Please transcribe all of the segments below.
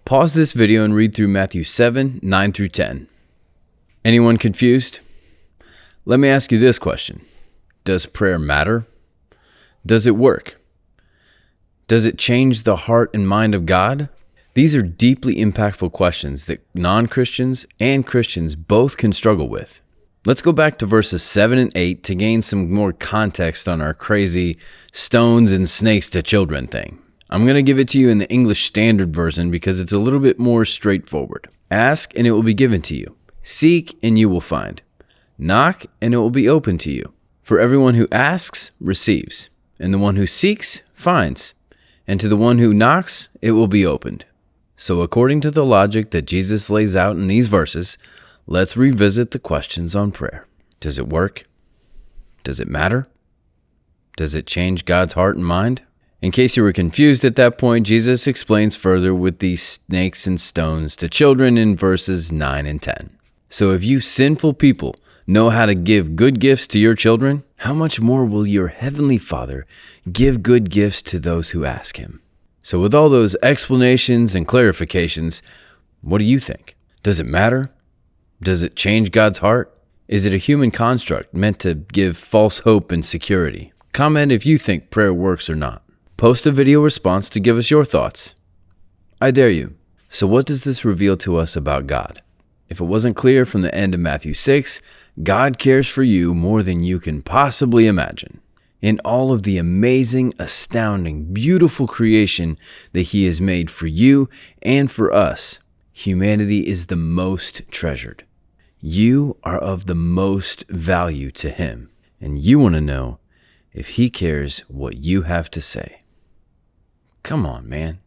Pause this video and read through Matthew 7, 9 through 10. Anyone confused? Let me ask you this question. Does prayer matter? Does it work? Does it change the heart and mind of God? These are deeply impactful questions that non-Christians and Christians both can struggle with. Let's go back to verses 7 and 8 to gain some more context on our crazy stones and snakes to children thing. I'm going to give it to you in the English Standard Version because it's a little bit more straightforward. Ask and it will be given to you. Seek and you will find. Knock and it will be open to you. For everyone who asks receives, and the one who seeks finds, and to the one who knocks it will be opened. So according to the logic that Jesus lays out in these verses, let's revisit the questions on prayer. Does it work? Does it matter? Does it change God's heart and mind? In case you were confused at that point, Jesus explains further with these snakes and stones to children in verses 9 and 10. So if you sinful people know how to give good gifts to your children, how much more will your heavenly Father give good gifts to those who ask him? So with all those explanations and clarifications, what do you think? Does it matter? Does it change God's heart? Is it a human construct meant to give false hope and security? Comment if you think prayer works or not. Post a video response to give us your thoughts. I dare you. So what does this reveal to us about God? If it wasn't clear from the end of Matthew 6, God cares for you more than you can possibly imagine. In all of the amazing, astounding, beautiful creation that he has made for you and for us, humanity is the most treasured. You are of the most value to him, and you want to know if he cares what you have to say. Come on, man.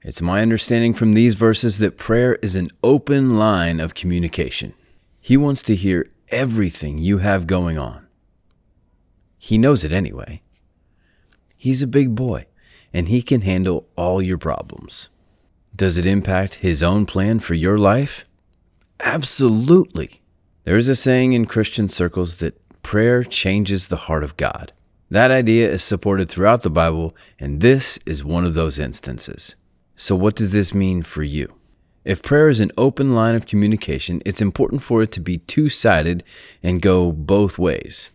It's my understanding from these verses that prayer is an open line of communication. He wants to hear everything you have going on. He knows it anyway. He's a big boy, and he can handle all your problems. Does it impact his own plan for your life? Absolutely. There is a saying in Christian circles that prayer changes the heart of God. That idea is supported throughout the Bible, and this is one of those instances. So what does this mean for you? If prayer is an open line of communication, it's important for it to be two-sided and go both ways.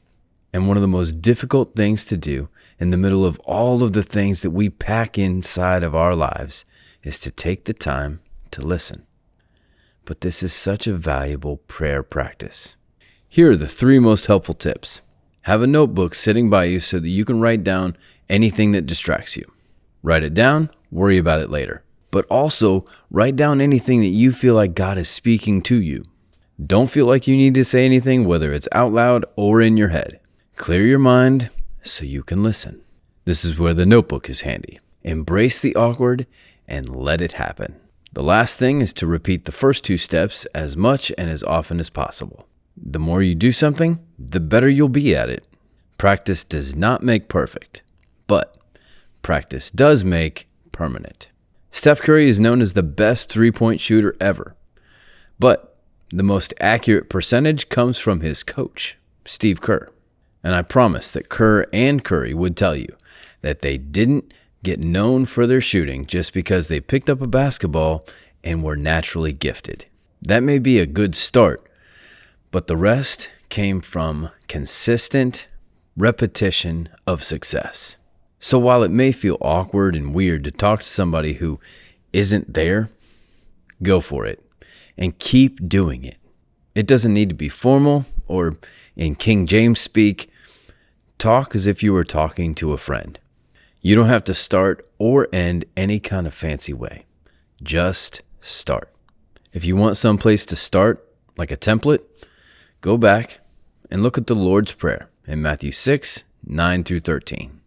And one of the most difficult things to do in the middle of all of the things that we pack inside of our lives is to take the time to listen. But this is such a valuable prayer practice. Here are the 3 most helpful tips. Have a notebook sitting by you so that you can write down anything that distracts you. Write it down, worry about it later. But also, write down anything that you feel like God is speaking to you. Don't feel like you need to say anything, whether it's out loud or in your head. Clear your mind so you can listen. This is where the notebook is handy. Embrace the awkward and let it happen. The last thing is to repeat the first 2 steps as much and as often as possible. The more you do something, the better you'll be at it. Practice does not make perfect, but practice does make permanent. Steph Curry is known as the best 3-point shooter ever, but the most accurate percentage comes from his coach, Steve Kerr. And I promise that Kerr and Curry would tell you that they didn't get known for their shooting just because they picked up a basketball and were naturally gifted. That may be a good start, but the rest came from consistent repetition of success. So while it may feel awkward and weird to talk to somebody who isn't there, go for it and keep doing it. It doesn't need to be formal or, in King James speak, talk as if you were talking to a friend. You don't have to start or end any kind of fancy way. Just start. If you want some place to start, like a template, go back and look at the Lord's Prayer in Matthew 6, 9 through 13.